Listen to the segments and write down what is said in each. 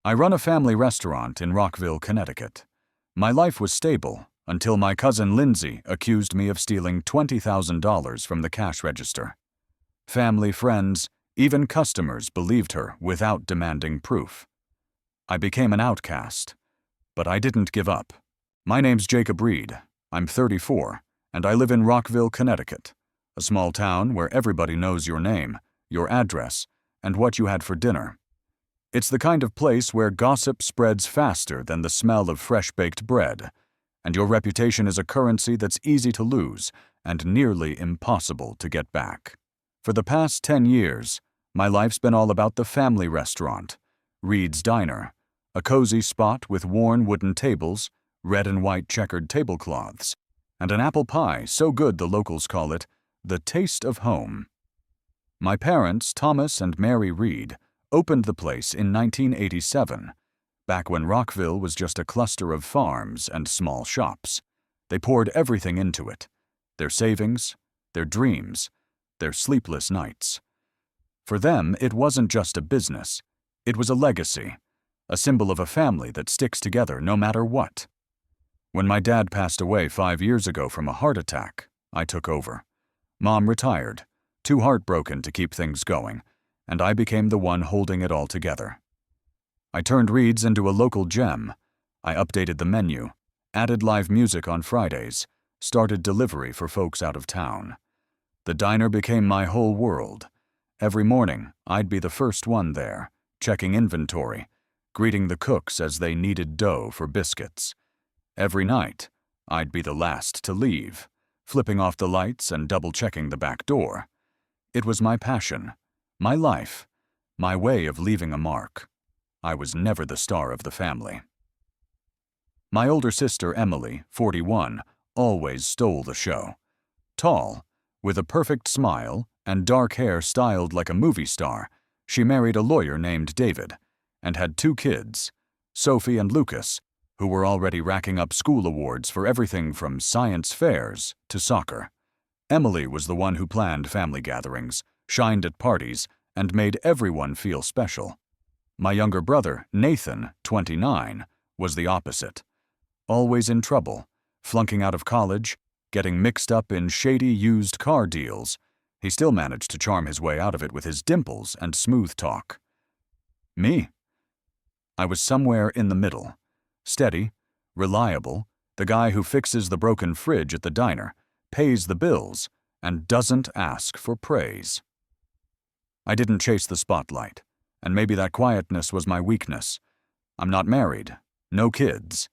I run a family restaurant in Rockville, Connecticut. My life was stable until my cousin Lindsey accused me of stealing $20,000 from the cash register. Family, friends, even customers believed her without demanding proof. I became an outcast, but I didn't give up. My name's Reid. I'm 34, and I live in Rockville, Connecticut, a small town where everybody knows your name, your address, and what you had for dinner. It's the kind of place where gossip spreads faster than the smell of fresh-baked bread, and your reputation is a currency that's easy to lose and nearly impossible to get back. For the past 10 years, my life's been all about the family restaurant, Reid's Diner, a cozy spot with worn wooden tables, red and white checkered tablecloths, and an apple pie so good the locals call it the taste of home. My parents, Thomas and Mary Reid, opened the place in 1987, back when Rockville was just a cluster of farms and small shops. They poured everything into it, their savings, their dreams, their sleepless nights. For them, it wasn't just a business. It was a legacy, a symbol of a family that sticks together no matter what. When my dad passed away 5 years ago from a heart attack, I took over. Mom retired, too heartbroken to keep things going, and I became the one holding it all together. I turned Reid's into a local gem. I updated the menu, added live music on Fridays, started delivery for folks out of town. The diner became my whole world. Every morning, I'd be the first one there, checking inventory, greeting the cooks as they kneaded dough for biscuits. Every night, I'd be the last to leave, flipping off the lights and double-checking the back door. It was my passion, my life, my way of leaving a mark. I was never the star of the family. My older sister, Emily, 41, always stole the show. Tall, with a perfect smile and dark hair styled like a movie star, she married a lawyer named David and had 2 kids, Sophie and Lucas, who were already racking up school awards for everything from science fairs to soccer. Emily was the one who planned family gatherings, shined at parties, and made everyone feel special. My younger brother, Nathan, 29, was the opposite. Always in trouble, flunking out of college, getting mixed up in shady used car deals, he still managed to charm his way out of it with his dimples and smooth talk. Me? I was somewhere in the middle. Steady, reliable, the guy who fixes the broken fridge at the diner, pays the bills, and doesn't ask for praise. I didn't chase the spotlight, and maybe that quietness was my weakness. I'm not married, no kids,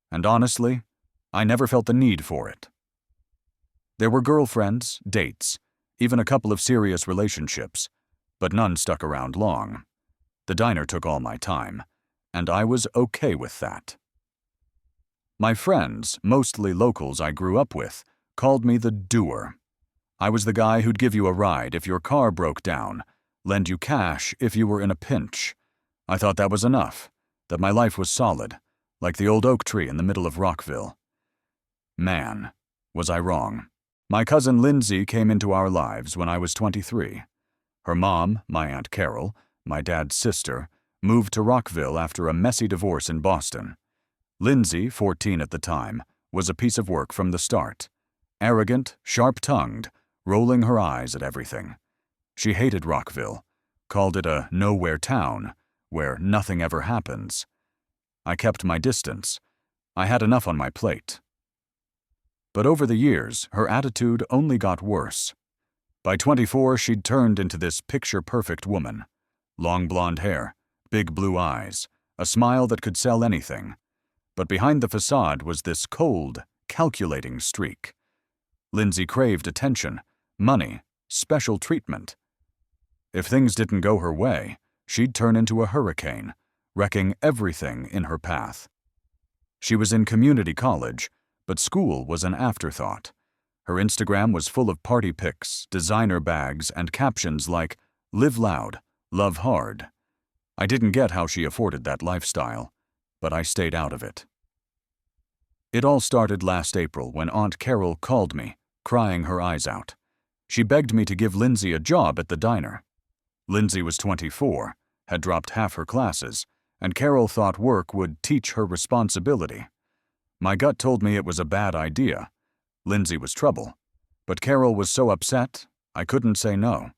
and honestly, I never felt the need for it. There were girlfriends, dates, even a couple of serious relationships, but none stuck around long. The diner took all my time, and I was okay with that. My friends, mostly locals I grew up with, called me the doer. I was the guy who'd give you a ride if your car broke down, lend you cash if you were in a pinch. I thought that was enough, that my life was solid, like the old oak tree in the middle of Rockville. Man, was I wrong. My cousin Lindsey came into our lives when I was 23. Her mom, my Aunt Carol, my dad's sister, moved to Rockville after a messy divorce in Boston. Lindsey, 14 at the time, was a piece of work from the start. Arrogant, sharp-tongued, rolling her eyes at everything. She hated Rockville, called it a nowhere town, where nothing ever happens. I kept my distance. I had enough on my plate. But over the years, her attitude only got worse. By 24, she'd turned into this picture-perfect woman. Long blonde hair, big blue eyes, a smile that could sell anything. But behind the facade was this cold, calculating streak. Lindsey craved attention, money, special treatment. If things didn't go her way, she'd turn into a hurricane, wrecking everything in her path. She was in community college, but school was an afterthought. Her Instagram was full of party pics, designer bags, and captions like, "Live loud, love hard." I didn't get how she afforded that lifestyle, but I stayed out of it. It all started last April when Aunt Carol called me, crying her eyes out. She begged me to give Lindsey a job at the diner. Lindsey was 24, had dropped half her classes, and Carol thought work would teach her responsibility. My gut told me it was a bad idea. Lindsey was trouble, but Carol was so upset, I couldn't say no.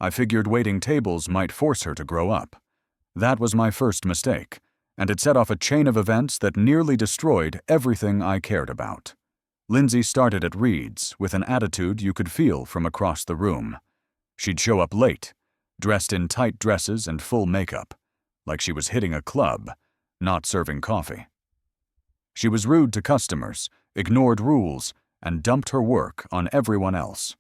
I figured waiting tables might force her to grow up. That was my first mistake, and it set off a chain of events that nearly destroyed everything I cared about. Lindsey started at Reid's with an attitude you could feel from across the room. She'd show up late, dressed in tight dresses and full makeup, like she was hitting a club, not serving coffee. She was rude to customers, ignored rules, and dumped her work on everyone else.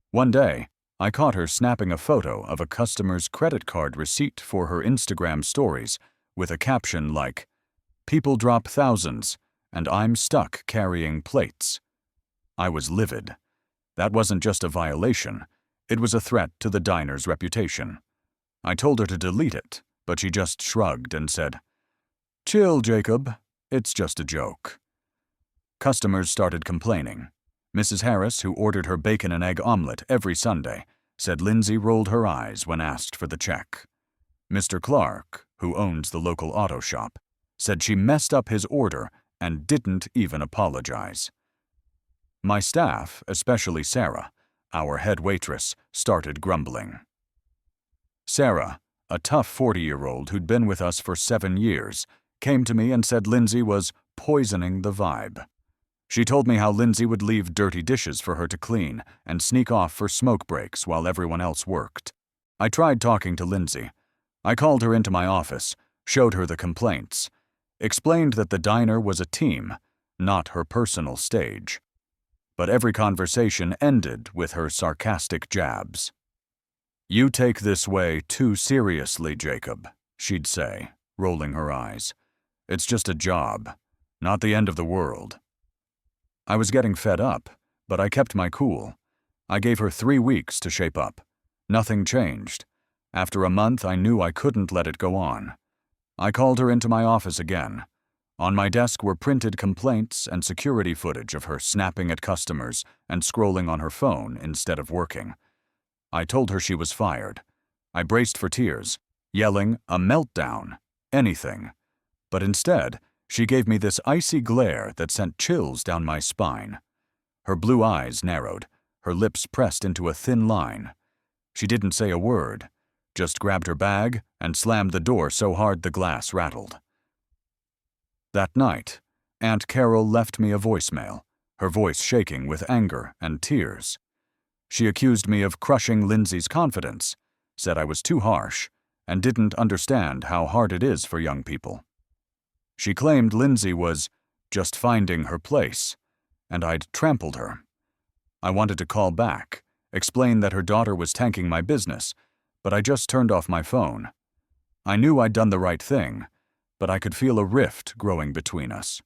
One day, I caught her snapping a photo of a customer's credit card receipt for her Instagram stories with a caption like, "People drop thousands, and I'm stuck carrying plates." I was livid. That wasn't just a violation, it was a threat to the diner's reputation. I told her to delete it, but she just shrugged and said, "Chill, Jacob, it's just a joke." Customers started complaining. Mrs. Harris, who ordered her bacon and egg omelet every Sunday, said Lindsey rolled her eyes when asked for the check. Mr. Clark, who owns the local auto shop, said she messed up his order and didn't even apologize. My staff, especially Sarah, our head waitress, started grumbling. Sarah, a tough 40-year-old who'd been with us for 7 years, came to me and said Lindsey was poisoning the vibe. She told me how Lindsey would leave dirty dishes for her to clean and sneak off for smoke breaks while everyone else worked. I tried talking to Lindsey. I called her into my office, showed her the complaints, explained that the diner was a team, not her personal stage. But every conversation ended with her sarcastic jabs. "You take this way too seriously, Jacob," she'd say, rolling her eyes. "It's just a job, not the end of the world." I was getting fed up, but I kept my cool. I gave her 3 weeks to shape up. Nothing changed. After a month, I knew I couldn't let it go on. I called her into my office again. On my desk were printed complaints and security footage of her snapping at customers and scrolling on her phone instead of working. I told her she was fired. I braced for tears, yelling, "A meltdown, anything." But instead, she gave me this icy glare that sent chills down my spine. Her blue eyes narrowed, her lips pressed into a thin line. She didn't say a word, just grabbed her bag and slammed the door so hard the glass rattled. That night, Aunt Carol left me a voicemail, her voice shaking with anger and tears. She accused me of crushing Lindsey's confidence, said I was too harsh, and didn't understand how hard it is for young people. She claimed Lindsey was just finding her place, and I'd trampled her. I wanted to call back, explain that her daughter was tanking my business, but I just turned off my phone. I knew I'd done the right thing, but I could feel a rift growing between us.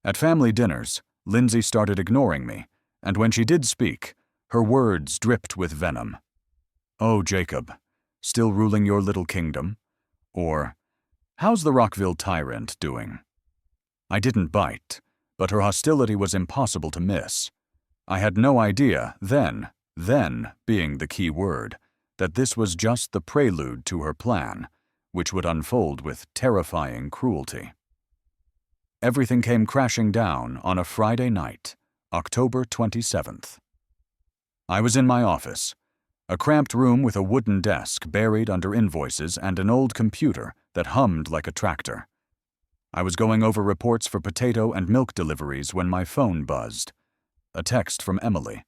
At family dinners, Lindsey started ignoring me, and when she did speak, her words dripped with venom. "Oh, Jacob, still ruling your little kingdom?" Or, "How's the Rockville tyrant doing?" I didn't bite, but her hostility was impossible to miss. I had no idea then being the key word, that this was just the prelude to her plan, which would unfold with terrifying cruelty. Everything came crashing down on a Friday night, October 27th. I was in my office, a cramped room with a wooden desk buried under invoices and an old computer that hummed like a tractor. I was going over reports for potato and milk deliveries when my phone buzzed. A text from Emily.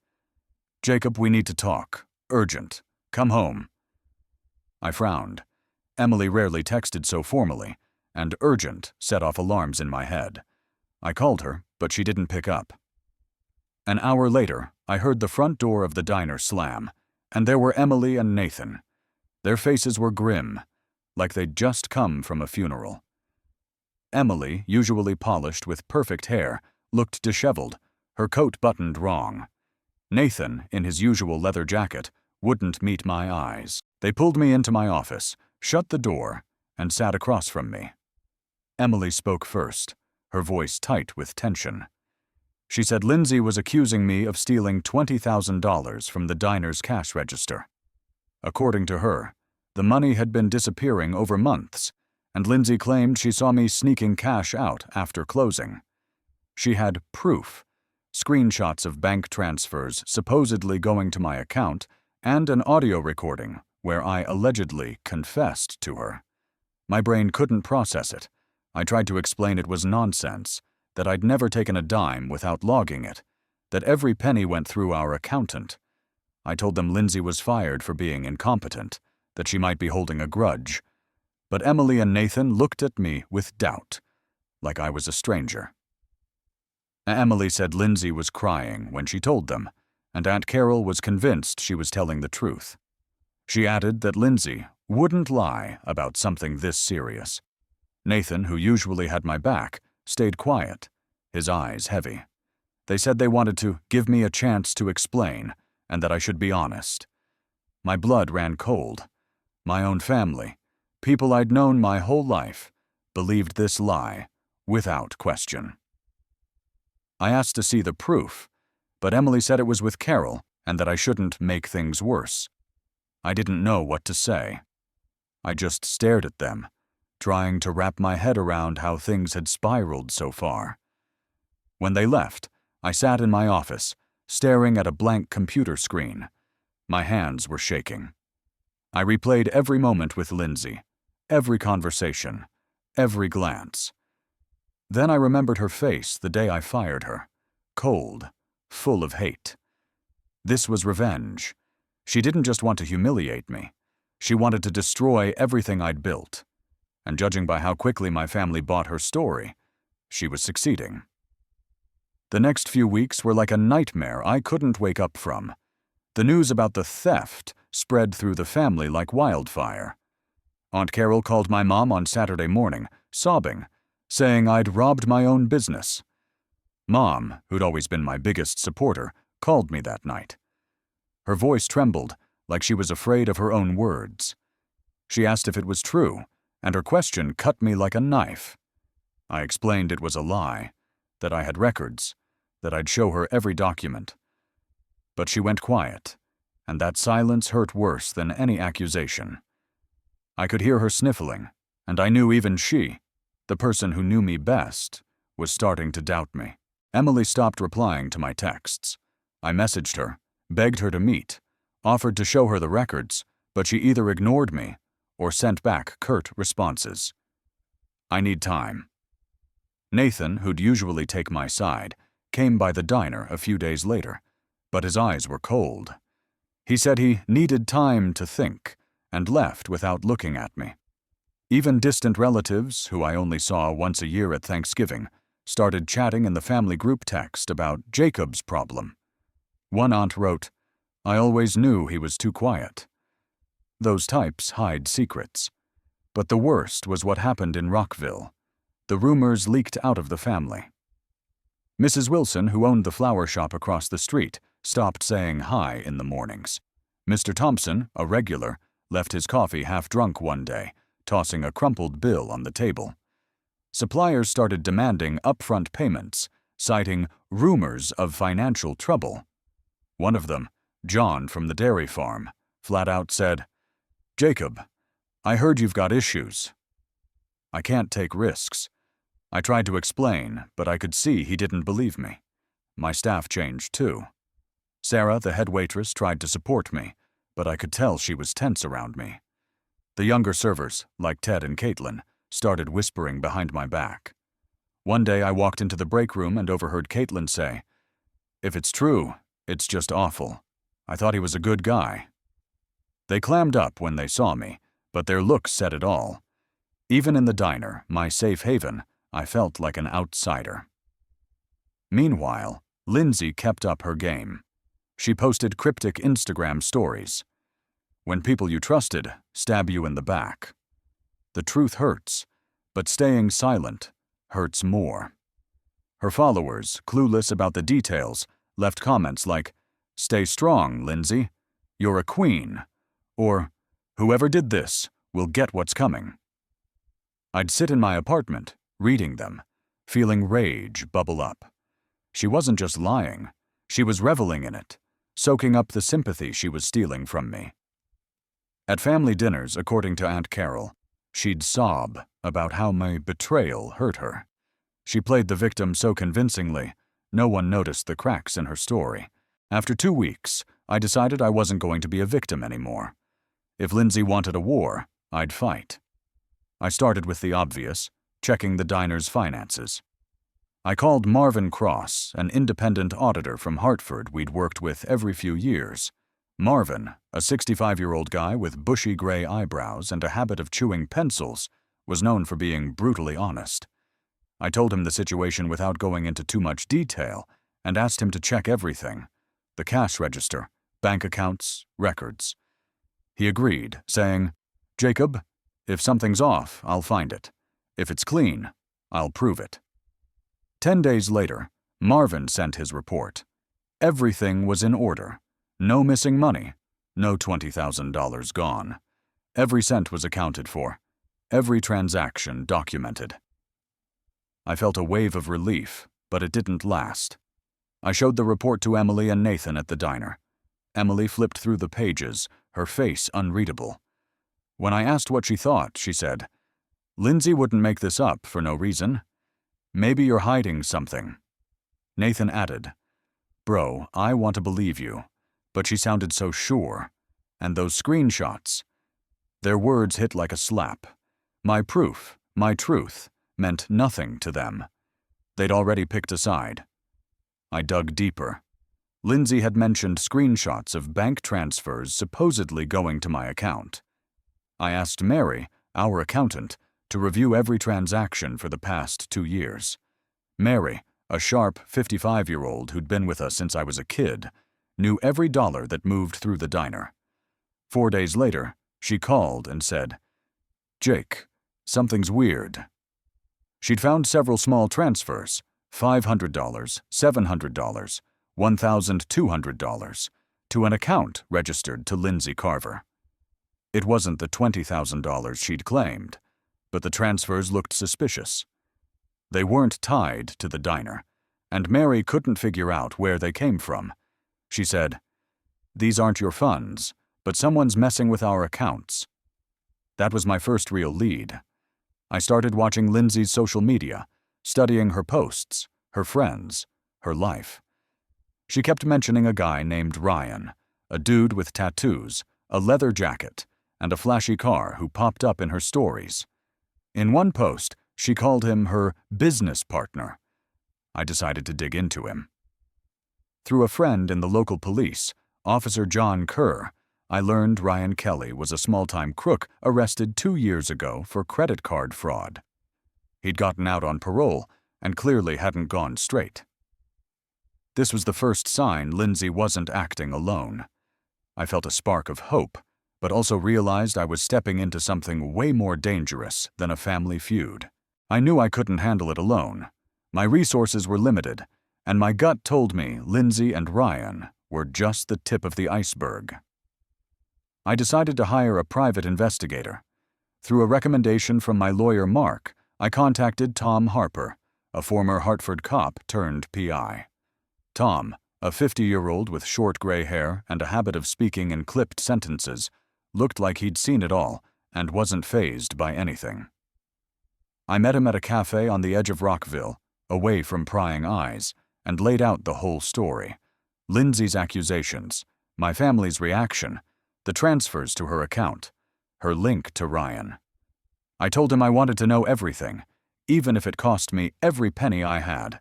"Jacob, we need to talk. Urgent. Come home." I frowned. Emily rarely texted so formally, and urgent set off alarms in my head. I called her, but she didn't pick up. An hour later, I heard the front door of the diner slam, and there were Emily and Nathan. Their faces were grim, like they'd just come from a funeral. Emily, usually polished with perfect hair, looked disheveled, her coat buttoned wrong. Nathan, in his usual leather jacket, wouldn't meet my eyes. They pulled me into my office, shut the door, and sat across from me. Emily spoke first, her voice tight with tension. She said Lindsey was accusing me of stealing $20,000 from the diner's cash register. According to her, The money had been disappearing over months, and Lindsey claimed she saw me sneaking cash out after closing. She had proof, screenshots of bank transfers supposedly going to my account, and an audio recording where I allegedly confessed to her. My brain couldn't process it. I tried to explain it was nonsense, that I'd never taken a dime without logging it, that every penny went through our accountant. I told them Lindsey was fired for being incompetent, that she might be holding a grudge. But Emily and Nathan looked at me with doubt, like I was a stranger. Emily said Lindsey was crying when she told them, and Aunt Carol was convinced she was telling the truth. She added that Lindsey wouldn't lie about something this serious. Nathan, who usually had my back, stayed quiet, his eyes heavy. They said they wanted to give me a chance to explain, and that I should be honest. My blood ran cold. My own family, people I'd known my whole life, believed this lie without question. I asked to see the proof, but Emily said it was with Carol and that I shouldn't make things worse. I didn't know what to say. I just stared at them, trying to wrap my head around how things had spiraled so far. When they left, I sat in my office, staring at a blank computer screen. My hands were shaking. I replayed every moment with Lindsey, every conversation, every glance. Then I remembered her face the day I fired her, cold, full of hate. This was revenge. She didn't just want to humiliate me. She wanted to destroy everything I'd built. And judging by how quickly my family bought her story, she was succeeding. The next few weeks were like a nightmare I couldn't wake up from. The news about the theft spread through the family like wildfire. Aunt Carol called my mom on Saturday morning, sobbing, saying I'd robbed my own business. Mom, who'd always been my biggest supporter, called me that night. Her voice trembled, like she was afraid of her own words. She asked if it was true, and her question cut me like a knife. I explained it was a lie, that I had records, that I'd show her every document. But she went quiet, and that silence hurt worse than any accusation. I could hear her sniffling, and I knew even she, the person who knew me best, was starting to doubt me. Emily stopped replying to my texts. I messaged her, begged her to meet, offered to show her the records, but she either ignored me or sent back curt responses. I need time. Nathan, who'd usually take my side, came by the diner a few days later, but his eyes were cold. He said he needed time to think, and left without looking at me. Even distant relatives, who I only saw once a year at Thanksgiving, started chatting in the family group text about Jacob's problem. One aunt wrote, "I always knew he was too quiet." Those types hide secrets. But the worst was what happened in Rockville. The rumors leaked out of the family. Mrs. Wilson, who owned the flower shop across the street, stopped saying hi in the mornings. Mr. Thompson, a regular, left his coffee half drunk one day, tossing a crumpled bill on the table. Suppliers started demanding upfront payments, citing rumors of financial trouble. One of them, John from the dairy farm, flat out said, "Jacob, I heard you've got issues." I can't take risks. I tried to explain, but I could see he didn't believe me. My staff changed too. Sarah, the head waitress, tried to support me, but I could tell she was tense around me. The younger servers, like Ted and Caitlin, started whispering behind my back. One day I walked into the break room and overheard Caitlin say, "If it's true, it's just awful. I thought he was a good guy." They clammed up when they saw me, but their looks said it all. Even in the diner, my safe haven, I felt like an outsider. Meanwhile, Lindsey kept up her game. She posted cryptic Instagram stories. When people you trusted stab you in the back. The truth hurts, but staying silent hurts more. Her followers, clueless about the details, left comments like, "Stay strong, Lindsey. You're a queen," or "Whoever did this will get what's coming." I'd sit in my apartment, reading them, feeling rage bubble up. She wasn't just lying, she was reveling in it, soaking up the sympathy she was stealing from me. At family dinners, according to Aunt Carol, she'd sob about how my betrayal hurt her. She played the victim so convincingly, no one noticed the cracks in her story. After 2 weeks, I decided I wasn't going to be a victim anymore. If Lindsey wanted a war, I'd fight. I started with the obvious, checking the diner's finances. I called Marvin Cross, an independent auditor from Hartford we'd worked with every few years. Marvin, a 65-year-old guy with bushy gray eyebrows and a habit of chewing pencils, was known for being brutally honest. I told him the situation without going into too much detail and asked him to check everything: the cash register, bank accounts, records. He agreed, saying, "Jacob, if something's off, I'll find it. If it's clean, I'll prove it." 10 days later, Marvin sent his report. Everything was in order. No missing money. No $20,000 gone. Every cent was accounted for. Every transaction documented. I felt a wave of relief, but it didn't last. I showed the report to Emily and Nathan at the diner. Emily flipped through the pages, her face unreadable. When I asked what she thought, she said, "Lindsey wouldn't make this up for no reason. Maybe you're hiding something." Nathan added, "Bro, I want to believe you." But she sounded so sure. And those screenshots. Their words hit like a slap. My proof, my truth, meant nothing to them. They'd already picked a side. I dug deeper. Lindsey had mentioned screenshots of bank transfers supposedly going to my account. I asked Mary, our accountant, to review every transaction for the past 2 years. Mary, a sharp 55-year-old who'd been with us since I was a kid, knew every dollar that moved through the diner. 4 days later, she called and said, "Jake, something's weird." She'd found several small transfers, $500, $700, $1,200, to an account registered to Lindsey Carver. It wasn't the $20,000 she'd claimed, but the transfers looked suspicious. They weren't tied to the diner, and Mary couldn't figure out where they came from. She said, "These aren't your funds, but someone's messing with our accounts." That was my first real lead. I started watching Lindsey's social media, studying her posts, her friends, her life. She kept mentioning a guy named Ryan, a dude with tattoos, a leather jacket, and a flashy car who popped up in her stories. In one post, she called him her business partner. I decided to dig into him. Through a friend in the local police, Officer John Kerr, I learned Ryan Kelly was a small-time crook arrested 2 years ago for credit card fraud. He'd gotten out on parole and clearly hadn't gone straight. This was the first sign Lindsey wasn't acting alone. I felt a spark of hope, but also realized I was stepping into something way more dangerous than a family feud. I knew I couldn't handle it alone. My resources were limited, and my gut told me Lindsey and Ryan were just the tip of the iceberg. I decided to hire a private investigator. Through a recommendation from my lawyer Mark, I contacted Tom Harper, a former Hartford cop turned PI. Tom, a 50-year-old with short gray hair and a habit of speaking in clipped sentences, looked like he'd seen it all and wasn't fazed by anything. I met him at a cafe on the edge of Rockville, away from prying eyes, and laid out the whole story. Lindsey's accusations, my family's reaction, the transfers to her account, her link to Ryan. I told him I wanted to know everything, even if it cost me every penny I had.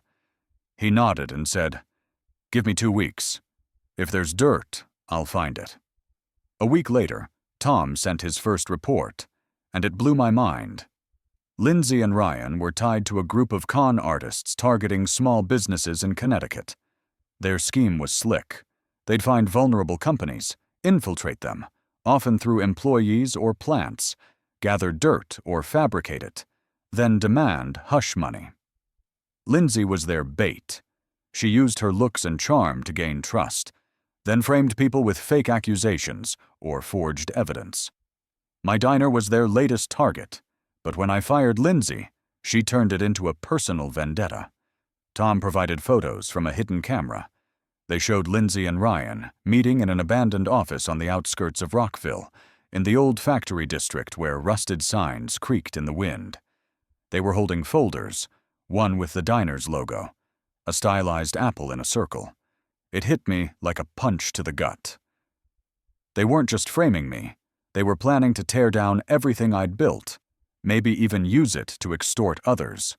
He nodded and said, "Give me 2 weeks. If there's dirt, I'll find it." A week later, Tom sent his first report, and it blew my mind. Lindsey and Ryan were tied to a group of con artists targeting small businesses in Connecticut. Their scheme was slick. They'd find vulnerable companies, infiltrate them, often through employees or plants, gather dirt or fabricate it, then demand hush money. Lindsey was their bait. She used her looks and charm to gain trust, then framed people with fake accusations or forged evidence. My diner was their latest target, but when I fired Lindsey, she turned it into a personal vendetta. Tom provided photos from a hidden camera. They showed Lindsey and Ryan meeting in an abandoned office on the outskirts of Rockville, in the old factory district where rusted signs creaked in the wind. They were holding folders, one with the diner's logo, a stylized apple in a circle. It hit me like a punch to the gut. They weren't just framing me, they were planning to tear down everything I'd built, maybe even use it to extort others.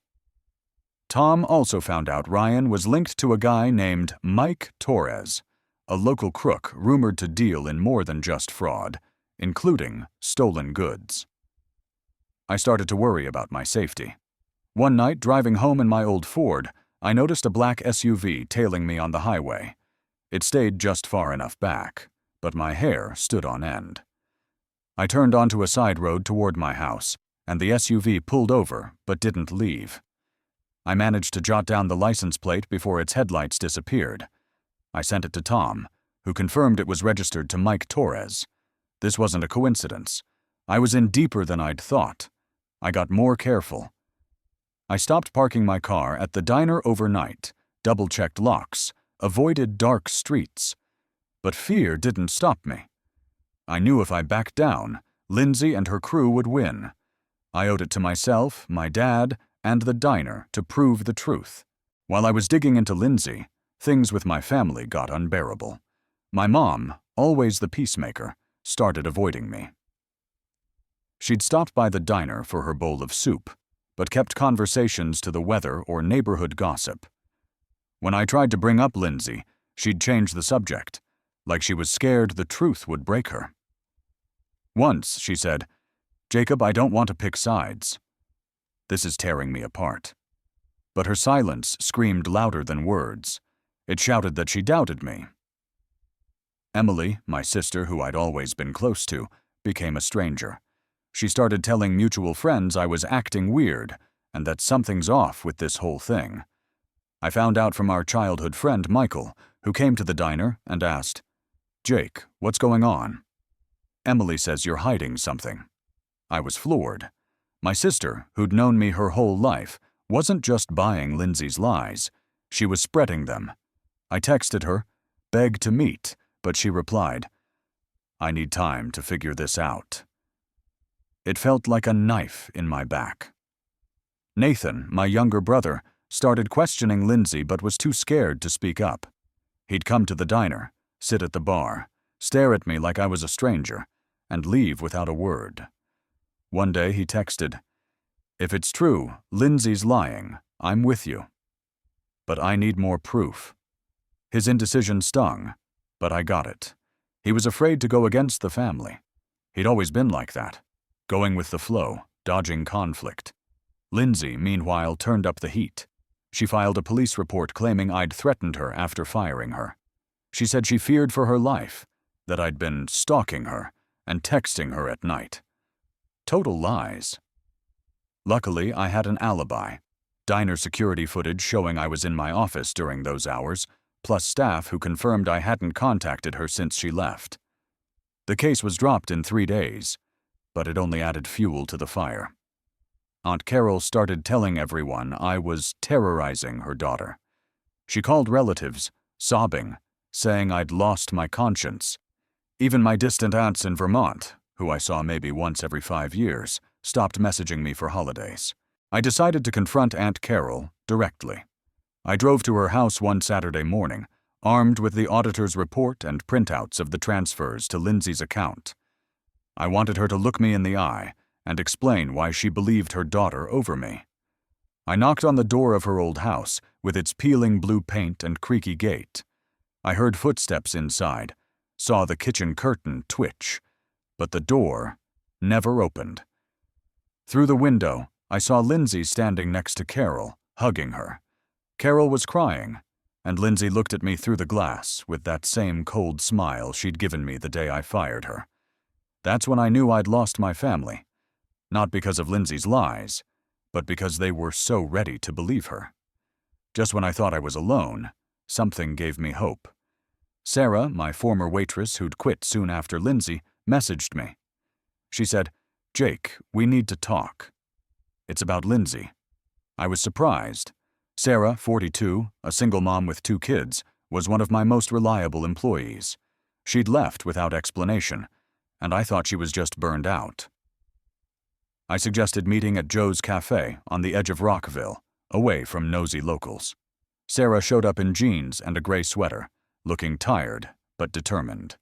Tom also found out Ryan was linked to a guy named Mike Torres, a local crook rumored to deal in more than just fraud, including stolen goods. I started to worry about my safety. One night, driving home in my old Ford, I noticed a black SUV tailing me on the highway. It stayed just far enough back, but my hair stood on end. I turned onto a side road toward my house, and the SUV pulled over but didn't leave. I managed to jot down the license plate before its headlights disappeared. I sent it to Tom, who confirmed it was registered to Mike Torres. This wasn't a coincidence. I was in deeper than I'd thought. I got more careful. I stopped parking my car at the diner overnight, double-checked locks, avoided dark streets. But fear didn't stop me. I knew if I backed down, Lindsey and her crew would win. I owed it to myself, my dad, and the diner to prove the truth. While I was digging into Lindsey, things with my family got unbearable. My mom, always the peacemaker, started avoiding me. She'd stopped by the diner for her bowl of soup, but kept conversations to the weather or neighborhood gossip. When I tried to bring up Lindsey, she'd change the subject, like she was scared the truth would break her. Once, she said, "Jacob, I don't want to pick sides. This is tearing me apart." But her silence screamed louder than words. It shouted that she doubted me. Emily, my sister who I'd always been close to, became a stranger. She started telling mutual friends I was acting weird and that something's off with this whole thing. I found out from our childhood friend Michael, who came to the diner and asked, "Jake, what's going on?" "Emily says you're hiding something." I was floored. My sister, who'd known me her whole life, wasn't just buying Lindsey's lies. She was spreading them. I texted her, begged to meet, but she replied, "I need time to figure this out." It felt like a knife in my back. Nathan, my younger brother, started questioning Lindsey but was too scared to speak up. He'd come to the diner, sit at the bar, stare at me like I was a stranger, and leave without a word. One day he texted, "If it's true, Lindsey's lying, I'm with you. But I need more proof." His indecision stung, but I got it. He was afraid to go against the family. He'd always been like that, going with the flow, dodging conflict. Lindsey, meanwhile, turned up the heat. She filed a police report claiming I'd threatened her after firing her. She said she feared for her life, that I'd been stalking her and texting her at night. Total lies. Luckily, I had an alibi. Diner security footage showing I was in my office during those hours, plus staff who confirmed I hadn't contacted her since she left. The case was dropped in 3 days, but it only added fuel to the fire. Aunt Carol started telling everyone I was terrorizing her daughter. She called relatives, sobbing, saying I'd lost my conscience. Even my distant aunts in Vermont, who I saw maybe once every 5 years, stopped messaging me for holidays. I decided to confront Aunt Carol directly. I drove to her house one Saturday morning, armed with the auditor's report and printouts of the transfers to Lindsey's account. I wanted her to look me in the eye and explain why she believed her daughter over me. I knocked on the door of her old house, with its peeling blue paint and creaky gate. I heard footsteps inside, saw the kitchen curtain twitch, but the door never opened. Through the window, I saw Lindsey standing next to Carol, hugging her. Carol was crying, and Lindsey looked at me through the glass with that same cold smile she'd given me the day I fired her. That's when I knew I'd lost my family. Not because of Lindsey's lies, but because they were so ready to believe her. Just when I thought I was alone, something gave me hope. Sarah, my former waitress who'd quit soon after Lindsey, messaged me. She said, "Jake, we need to talk." It's about Lindsey. I was surprised. Sarah, 42, a single mom with 2 kids, was one of my most reliable employees. She'd left without explanation, and I thought she was just burned out. I suggested meeting at Joe's Cafe on the edge of Rockville, away from nosy locals. Sarah showed up in jeans and a gray sweater, looking tired but determined.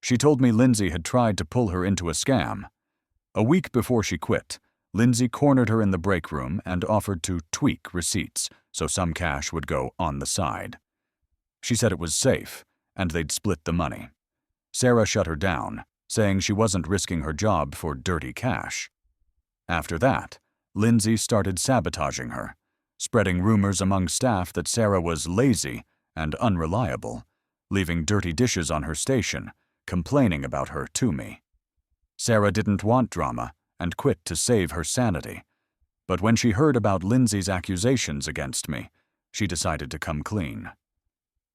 She told me Lindsey had tried to pull her into a scam. A week before she quit, Lindsey cornered her in the break room and offered to tweak receipts so some cash would go on the side. She said it was safe, and they'd split the money. Sarah shut her down, saying she wasn't risking her job for dirty cash. After that, Lindsey started sabotaging her, spreading rumors among staff that Sarah was lazy and unreliable, leaving dirty dishes on her station, complaining about her to me. Sarah didn't want drama and quit to save her sanity, but when she heard about Lindsey's accusations against me, she decided to come clean.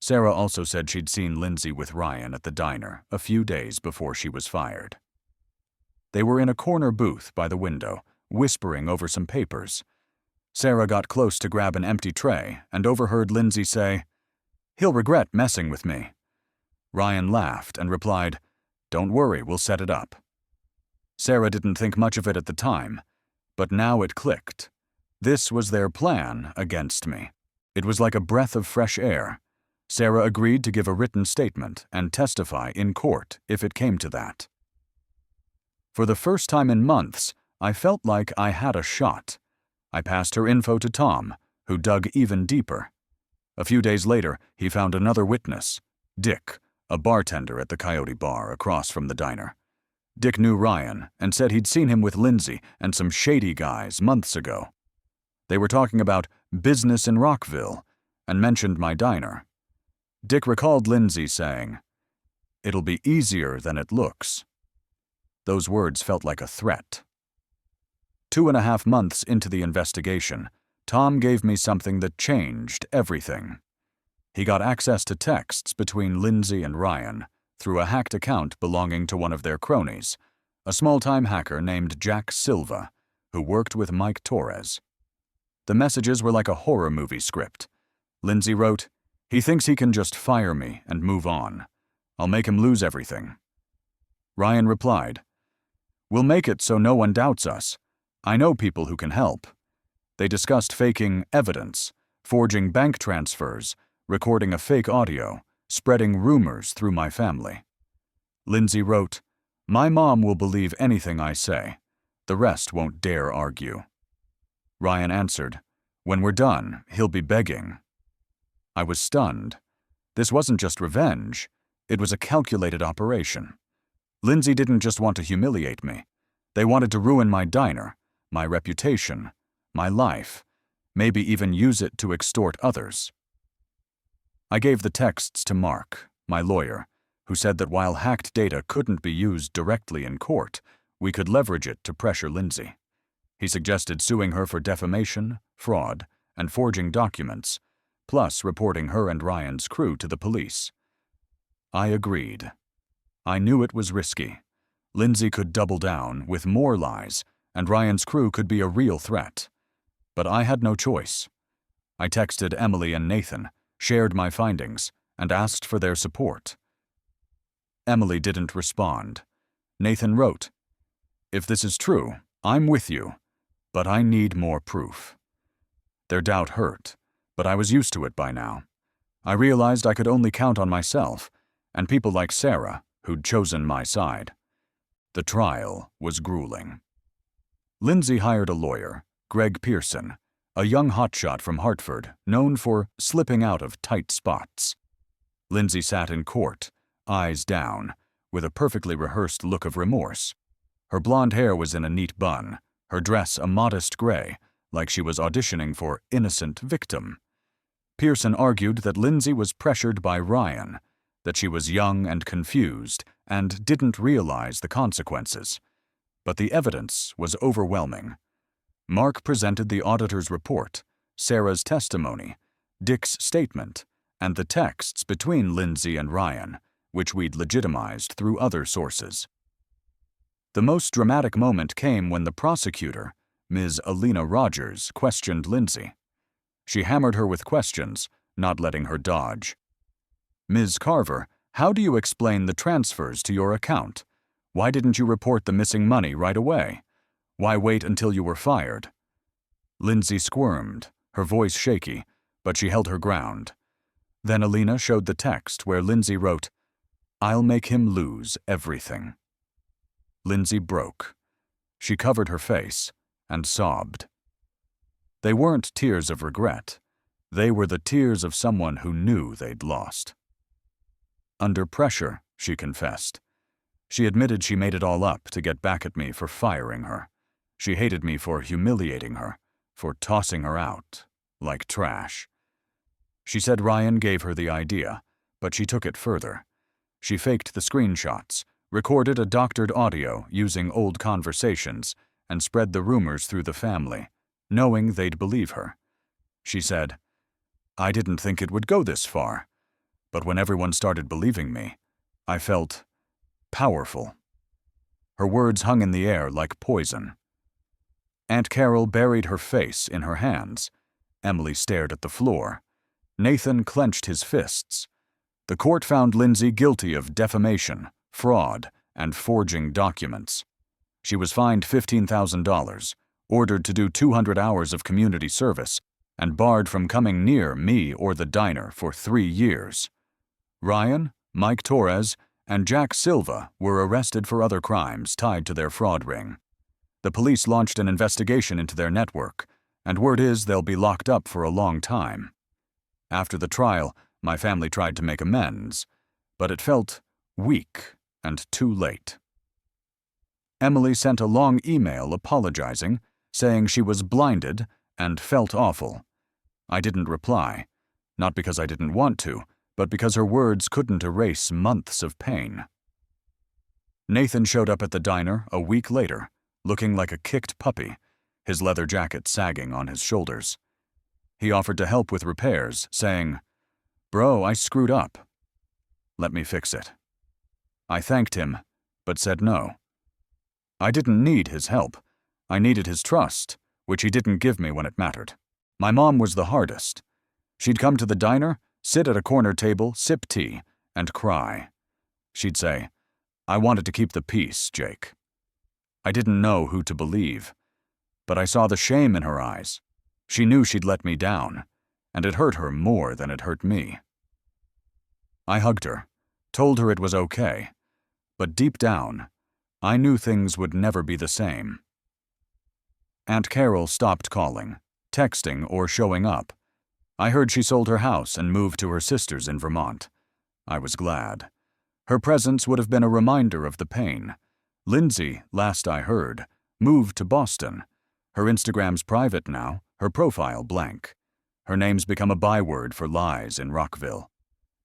Sarah also said she'd seen Lindsey with Ryan at the diner a few days before she was fired. They were in a corner booth by the window, whispering over some papers. Sarah got close to grab an empty tray and overheard Lindsey say, "He'll regret messing with me." Ryan laughed and replied, "Don't worry, we'll set it up." Sarah didn't think much of it at the time, but now it clicked. This was their plan against me. It was like a breath of fresh air. Sarah agreed to give a written statement and testify in court if it came to that. For the first time in months, I felt like I had a shot. I passed her info to Tom, who dug even deeper. A few days later, he found another witness, Dick, a bartender at the Coyote Bar across from the diner. Dick knew Ryan and said he'd seen him with Lindsey and some shady guys months ago. They were talking about business in Rockville and mentioned my diner. Dick recalled Lindsey saying, "It'll be easier than it looks." Those words felt like a threat. 2.5 months into the investigation, Tom gave me something that changed everything. He got access to texts between Lindsey and Ryan through a hacked account belonging to one of their cronies, a small-time hacker named Jack Silva, who worked with Mike Torres. The messages were like a horror movie script. Lindsey wrote, "He thinks he can just fire me and move on. I'll make him lose everything." Ryan replied, "We'll make it so no one doubts us. I know people who can help." They discussed faking evidence, forging bank transfers, recording a fake audio, spreading rumors through my family. Lindsey wrote, "My mom will believe anything I say. The rest won't dare argue." Ryan answered, "When we're done, he'll be begging." I was stunned. This wasn't just revenge. It was a calculated operation. Lindsey didn't just want to humiliate me. They wanted to ruin my diner, my reputation, my life, maybe even use it to extort others. I gave the texts to Mark, my lawyer, who said that while hacked data couldn't be used directly in court, we could leverage it to pressure Lindsey. He suggested suing her for defamation, fraud, and forging documents, plus reporting her and Ryan's crew to the police. I agreed. I knew it was risky. Lindsey could double down with more lies, and Ryan's crew could be a real threat. But I had no choice. I texted Emily and Nathan, shared my findings, and asked for their support. Emily didn't respond. Nathan wrote, "If this is true, I'm with you, but I need more proof." Their doubt hurt, but I was used to it by now. I realized I could only count on myself, and people like Sarah, who'd chosen my side. The trial was grueling. Lindsey hired a lawyer, Greg Pearson, a young hotshot from Hartford, known for slipping out of tight spots. Lindsey sat in court, eyes down, with a perfectly rehearsed look of remorse. Her blonde hair was in a neat bun, her dress a modest gray, like she was auditioning for Innocent Victim. Pearson argued that Lindsey was pressured by Ryan, that she was young and confused and didn't realize the consequences. But the evidence was overwhelming. Mark presented the auditor's report, Sarah's testimony, Dick's statement, and the texts between Lindsey and Ryan, which we'd legitimized through other sources. The most dramatic moment came when the prosecutor, Ms. Alina Rogers, questioned Lindsey. She hammered her with questions, not letting her dodge. "Ms. Carver, how do you explain the transfers to your account? Why didn't you report the missing money right away? Why wait until you were fired?" Lindsey squirmed, her voice shaky, but she held her ground. Then Alina showed the text where Lindsey wrote, "I'll make him lose everything." Lindsey broke. She covered her face and sobbed. They weren't tears of regret. They were the tears of someone who knew they'd lost. Under pressure, she confessed. She admitted she made it all up to get back at me for firing her. She hated me for humiliating her, for tossing her out like trash. She said Ryan gave her the idea, but she took it further. She faked the screenshots, recorded a doctored audio using old conversations, and spread the rumors through the family, knowing they'd believe her. She said, "I didn't think it would go this far, but when everyone started believing me, I felt powerful." Her words hung in the air like poison. Aunt Carol buried her face in her hands. Emily stared at the floor. Nathan clenched his fists. The court found Lindsey guilty of defamation, fraud, and forging documents. She was fined $15,000, ordered to do 200 hours of community service, and barred from coming near me or the diner for 3 years. Ryan, Mike Torres, and Jack Silva were arrested for other crimes tied to their fraud ring. The police launched an investigation into their network, and word is they'll be locked up for a long time. After the trial, my family tried to make amends, but it felt weak and too late. Emily sent a long email apologizing, saying she was blinded and felt awful. I didn't reply, not because I didn't want to, but because her words couldn't erase months of pain. Nathan showed up at the diner a week later, looking like a kicked puppy, his leather jacket sagging on his shoulders. He offered to help with repairs, saying, "Bro, I screwed up. Let me fix it." I thanked him, but said no. I didn't need his help. I needed his trust, which he didn't give me when it mattered. My mom was the hardest. She'd come to the diner, sit at a corner table, sip tea, and cry. She'd say, "I wanted to keep the peace, Jake." I didn't know who to believe, but I saw the shame in her eyes. She knew she'd let me down, and it hurt her more than it hurt me. I hugged her, told her it was okay, but deep down, I knew things would never be the same. Aunt Carol stopped calling, texting, or showing up. I heard she sold her house and moved to her sister's in Vermont. I was glad. Her presence would have been a reminder of the pain. Lindsey, last I heard, moved to Boston. Her Instagram's private now, her profile blank. Her name's become a byword for lies in Rockville.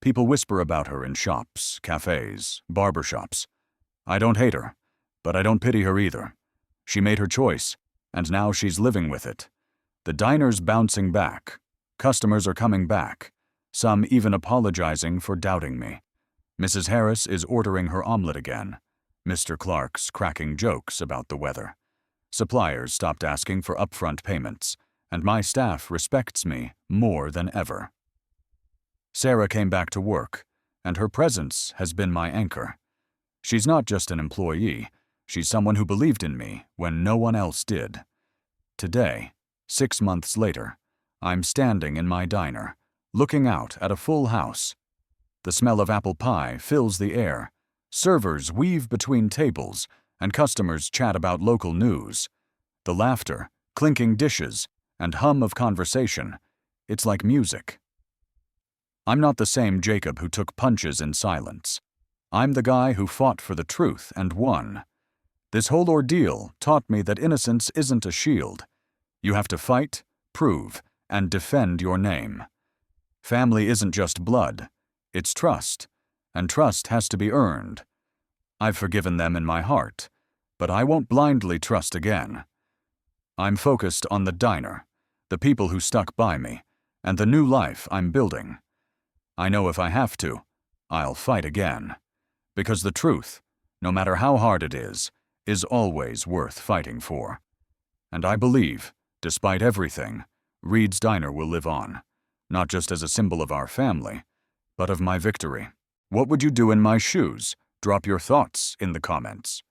People whisper about her in shops, cafes, barbershops. I don't hate her, but I don't pity her either. She made her choice, and now she's living with it. The diner's bouncing back. Customers are coming back, some even apologizing for doubting me. Mrs. Harris is ordering her omelet again. Mr. Clark's cracking jokes about the weather. Suppliers stopped asking for upfront payments, and my staff respects me more than ever. Sarah came back to work, and her presence has been my anchor. She's not just an employee, she's someone who believed in me when no one else did. Today, 6 months later, I'm standing in my diner, looking out at a full house. The smell of apple pie fills the air. Servers weave between tables, and customers chat about local news. The laughter, clinking dishes, and hum of conversation, it's like music. I'm not the same Jacob who took punches in silence. I'm the guy who fought for the truth and won. This whole ordeal taught me that innocence isn't a shield. You have to fight, prove, and defend your name. Family isn't just blood, it's trust, and trust has to be earned. I've forgiven them in my heart, but I won't blindly trust again. I'm focused on the diner, the people who stuck by me, and the new life I'm building. I know if I have to, I'll fight again. Because the truth, no matter how hard it is always worth fighting for. And I believe, despite everything, Reid's Diner will live on, not just as a symbol of our family, but of my victory. What would you do in my shoes? Drop your thoughts in the comments.